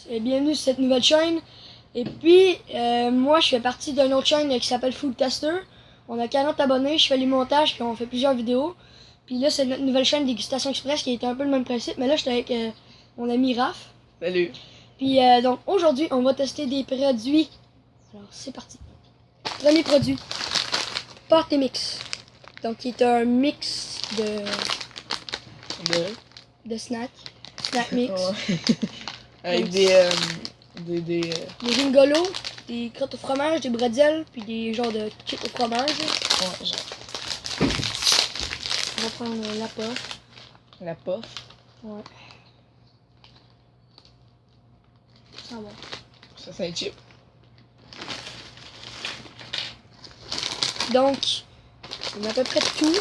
et bienvenue sur cette nouvelle chaîne. Et puis, moi je fais partie d'une autre chaîne qui s'appelle Foodcaster. On a 40 abonnés, je fais les montages, puis on fait plusieurs vidéos. Puis là, c'est notre nouvelle chaîne Dégustation Express qui est un peu le même principe, mais là, j'étais avec mon ami Raph. Salut. Puis donc, aujourd'hui, on va tester des produits. Alors, c'est parti. Premier produit, Party Mix. Donc, qui est un mix de snacks. Snack mix. Avec Donc, des des ringolos, des crottes au fromage, des bretzels, puis des genres de chips au fromage. ouais, genre, On va prendre la pof. la puff. Ouais. Ça va. Ça, c'est un chip. Donc, on a à peu près tout.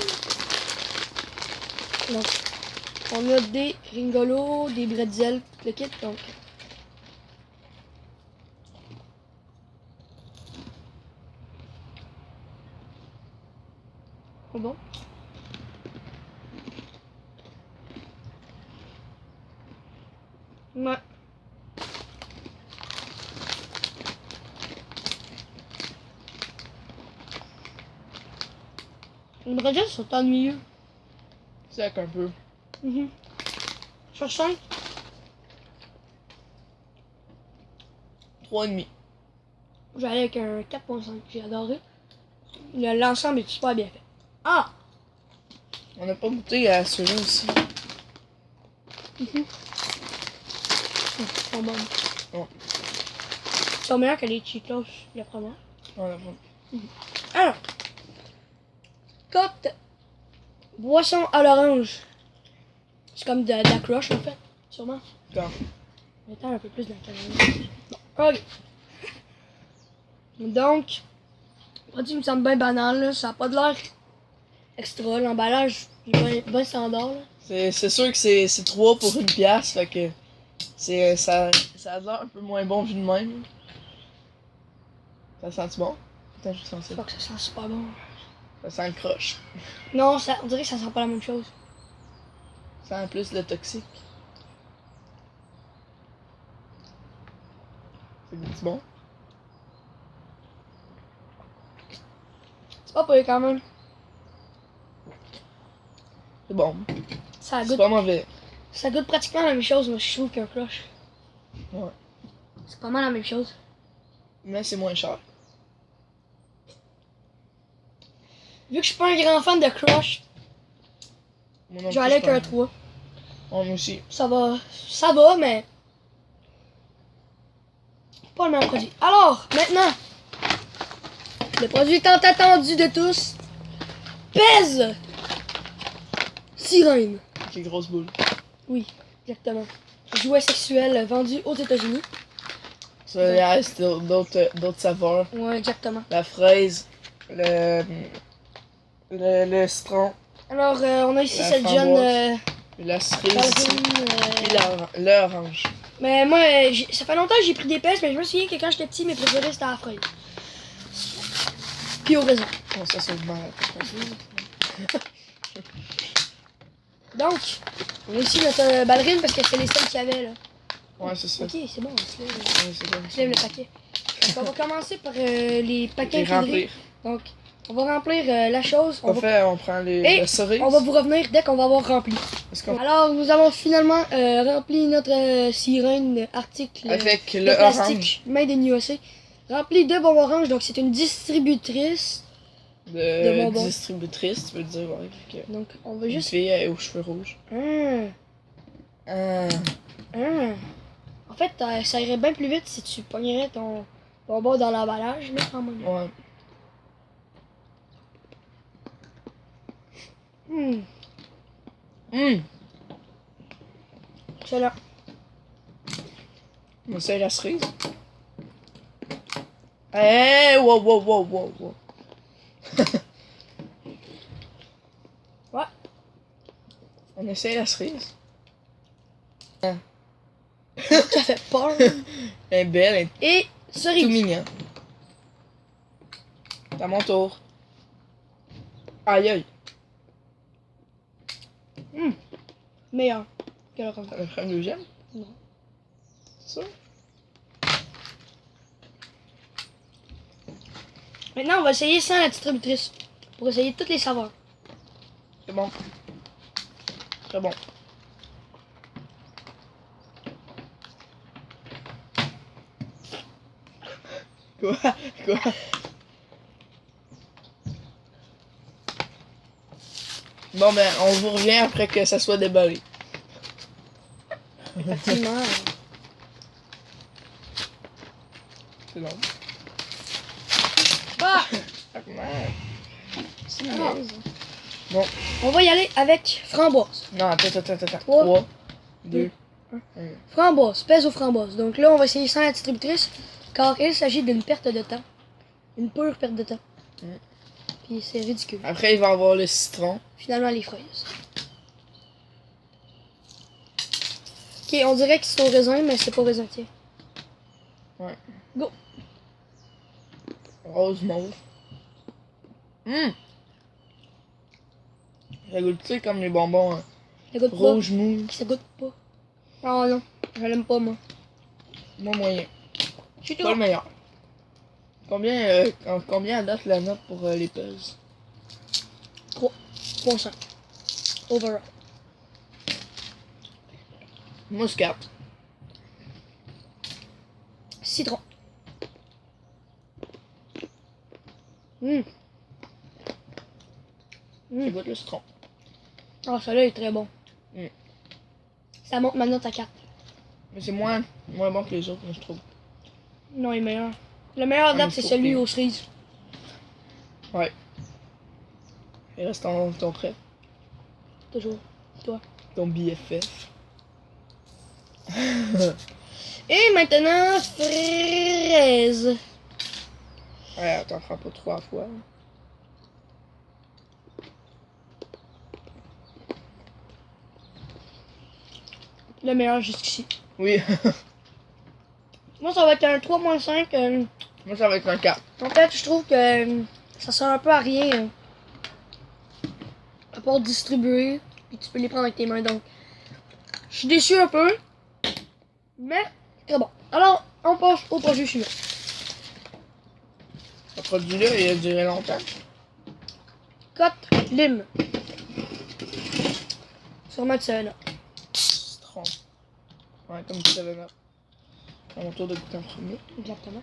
Donc, on a des ringolos, des bretzels, tout le kit. Donc, c'est bon. Ouais. Les bretzels sont ennuyeux. Sac un peu. Sur 5, 3,5. j'allais avec un 4.5. J'ai adoré. L'ensemble est super bien fait. Ah! On n'a pas goûté à celui-là aussi. Ils sont bonnes. Ouais. Ils sont meilleurs que les Cheetos, d'après moi. On a pas. Alors, cote boisson à l'orange. C'est comme de la crush en fait, sûrement. Attends. Mettons un peu plus dans le caramel. Bon, ok. Donc, le produit me semble bien banal, là. Ça n'a pas de l'air extra. L'emballage est bien standard. Là. C'est sûr que c'est 3 pour une pièce, fait que ça a l'air un peu moins bon vu de même. Ça sent-tu bon? Putain, je sens Je ça. crois que ça sent super bon. Ça sent le croche. Non, on dirait que ça sent pas la même chose. Ça sent plus le toxique. C'est goûte bon? C'est pas pire quand même. C'est bon. Ça C'est goûte, pas mauvais. ça goûte pratiquement la même chose, moi je trouve qu'un crush. Ouais. C'est pas mal la même chose. Mais c'est moins cher. Vu que je suis pas un grand fan de crush, Moi non je vais plus, aller avec je un pense. 3. On aussi. Ça va, mais pas le meilleur produit. Alors, maintenant, le produit tant attendu de tous, pèse sirène. Avec les grosses boules. Oui, exactement. Jouet sexuel vendu aux États-Unis. Ça reste d'autres saveurs. Ouais, exactement. La fraise, le citron, Alors, on a ici La cette framboise. jeune la cerise ici, ballerine, et l'orange. mais moi, ça fait longtemps que j'ai pris des pèses, mais je me souviens que quand j'étais petit, mes préférés c'était la fraise. Puis au raisin. Bon, ça c'est mal. Donc, on a ici notre ballerine parce que c'est les seules qu'il y avait là. Ouais, c'est ça. Ok, c'est bon, on se lève, Ouais, c'est bon. on se lève le paquet. Donc, on va commencer par les paquets Et remplir. Donc, on va remplir la chose. On prend Et la cerise. on va vous revenir dès qu'on va avoir rempli. Est-ce qu'on- Alors, nous avons finalement rempli notre sirène article Avec de le plastique orange made in USA. Rempli de bonbons orange, donc c'est une distributrice. de bonbons. distributrice, tu veux dire, ouais. Donc, on va Une juste... fille aux cheveux rouges. En fait, ça irait bien plus vite si tu pognerais ton bonbon dans l'emballage, là, quand même. Ouais. Excellent. On essaye la cerise. Hey, wow. Ouais. On essaye la cerise. Ça fait peur. Elle est belle, elle Et est tout cerise. mignon. C'est à mon tour. Aïe. Meilleur que l'orange. Ça me prend un deuxième? Non. C'est sûr? Maintenant, on va essayer sans la distributrice. Pour essayer toutes les saveurs. C'est bon. Très bon. Quoi? Quoi? Bon ben, on vous revient après que ça soit déballé. Effectivement. C'est bon. Ah! C'est Ah. niaise. Bon. On va y aller avec framboise. Non, attends. 3, 2, 1. Framboise, pèse aux framboises. Donc là, on va essayer sans la distributrice, car il s'agit d'une perte de temps. Une pure perte de temps. Puis c'est ridicule. Après, il va y avoir le citron. Finalement, les fraises. Ok, on dirait que c'est au raisin, mais c'est pas au raisin, tiens. Ouais. Go! Rose mauve. Ça goûte, tu sais, comme les bonbons hein, Ça goûte rouge mou. pas. Ça goûte pas. Oh non, je l'aime pas, moi. Moi, moyen. Je suis Pas le meilleur. Combien à date la note pour les puzzles? 3.5. Overall. Muscat. Citron. Ça goûte le citron. Oh, celui-là est très bon. Mm. Ça monte ma note à 4. Mais c'est moins bon que les autres, moi, je trouve. Non, il est meilleur. Le meilleur à Ah, date, mais c'est faut celui que- aux cerises. Ouais. Il reste ton trait. Toujours. Toi. Ton BFF. Et maintenant, fraise. Ouais, t'en feras pas 3 fois. Le meilleur jusqu'ici. Oui. Moi, ça va être un 3.5. Moi, ça va être un 4. En fait, je trouve que ça sert un peu à rien. À part distribuer, puis tu peux les prendre avec tes mains. Donc, je suis déçu un peu. Mais, très bon. Alors, on passe au produit suivant. Ce produit-là, il a duré longtemps. Cote lime. Sûrement de ça, Citron. Ouais, comme tu savais là. À mon tour de goûter en premier. Exactement.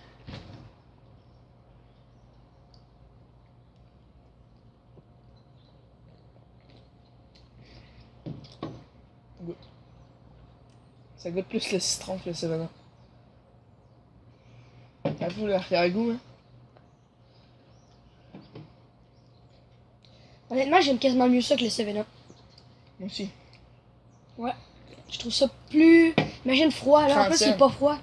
Ça goûte plus le citron que le 7-Up. Avoue l'arrière-goût, hein. Honnêtement, j'aime quasiment mieux ça que le 7-Up. Moi aussi. Ouais. Je trouve ça plus... Imagine froid, là. En 30 plus, cents. c'est pas froid.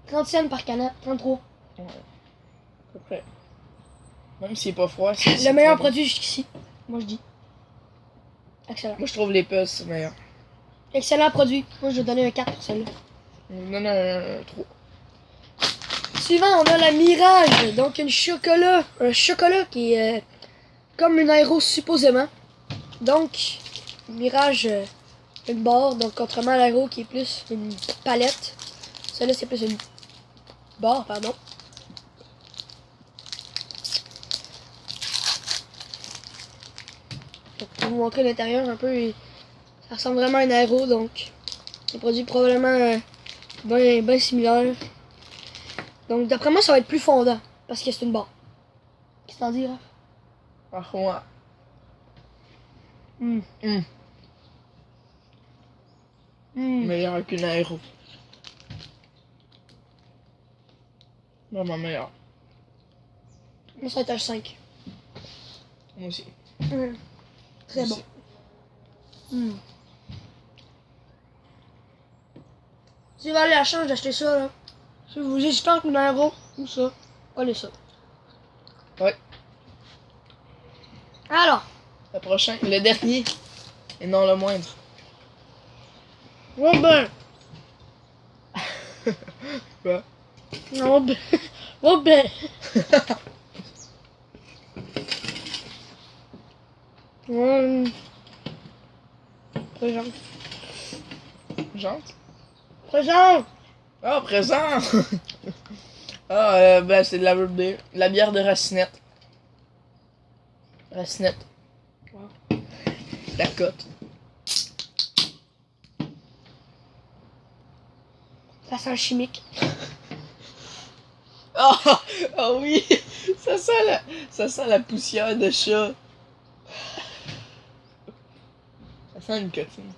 30 cents par canette. 33. Ouais. À peu près. Même s'il est pas froid, c'est Le meilleur très bon. produit jusqu'ici. Moi, je dis. Excellent. Moi, je trouve les puzzles, c'est meilleur. Excellent produit. Moi, je vais donner un 4 pour celle-là. Non, 3. Suivant, on a la Mirage. Donc, un chocolat qui est comme une aéro supposément. Donc, Mirage, une barre. Donc, contrairement à l'aéro qui est plus une palette. Celle-là, c'est plus une barre, pardon. Donc, pour vous montrer l'intérieur un peu, ça ressemble vraiment à un aéro. Donc, un produit probablement bien similaire. Donc, d'après moi, ça va être plus fondant. Parce que c'est une barre. Qu'est-ce que t'en dis, Raph? Par contre, meilleur qu'une aéro. Vraiment meilleur. Moi, ça va être un 5. Moi aussi. Très Moi bon. aussi. Si vous avez la chance d'acheter ça, là, si vous hésitez entre une aéro ou ça, allez ça. Ouais. Alors, Le prochain, le dernier, et non le moindre. ouais ben, Quoi? ouais ben, ouais ben. Présent. Jante? Présent. Ah, présent! Ben c'est de la bière de Racinette. Racinette. Wow. La cote. Ça sent le chimique. Oh, oh oui! Ça sent la poussière de chat. Ça sent une cotine.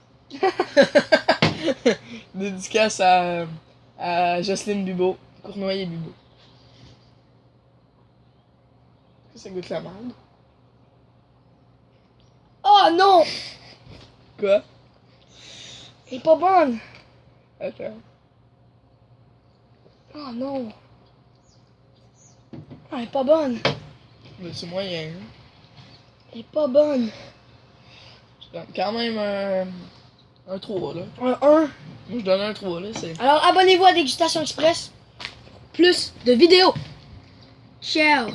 Dédicace à Jocelyne Bibeau. Cournoyer Bibeau. Ça goûte la merde. Oh non! Quoi? Elle est pas bonne. Attends. Oh non. Ah, elle est pas bonne. Mais c'est moyen. Hein? Elle est pas bonne. Je donne quand même un 3 là. Un 1. Moi je donne un 3 là. C'est... Alors abonnez-vous à Dégustation Express. Plus de vidéos. Ciao.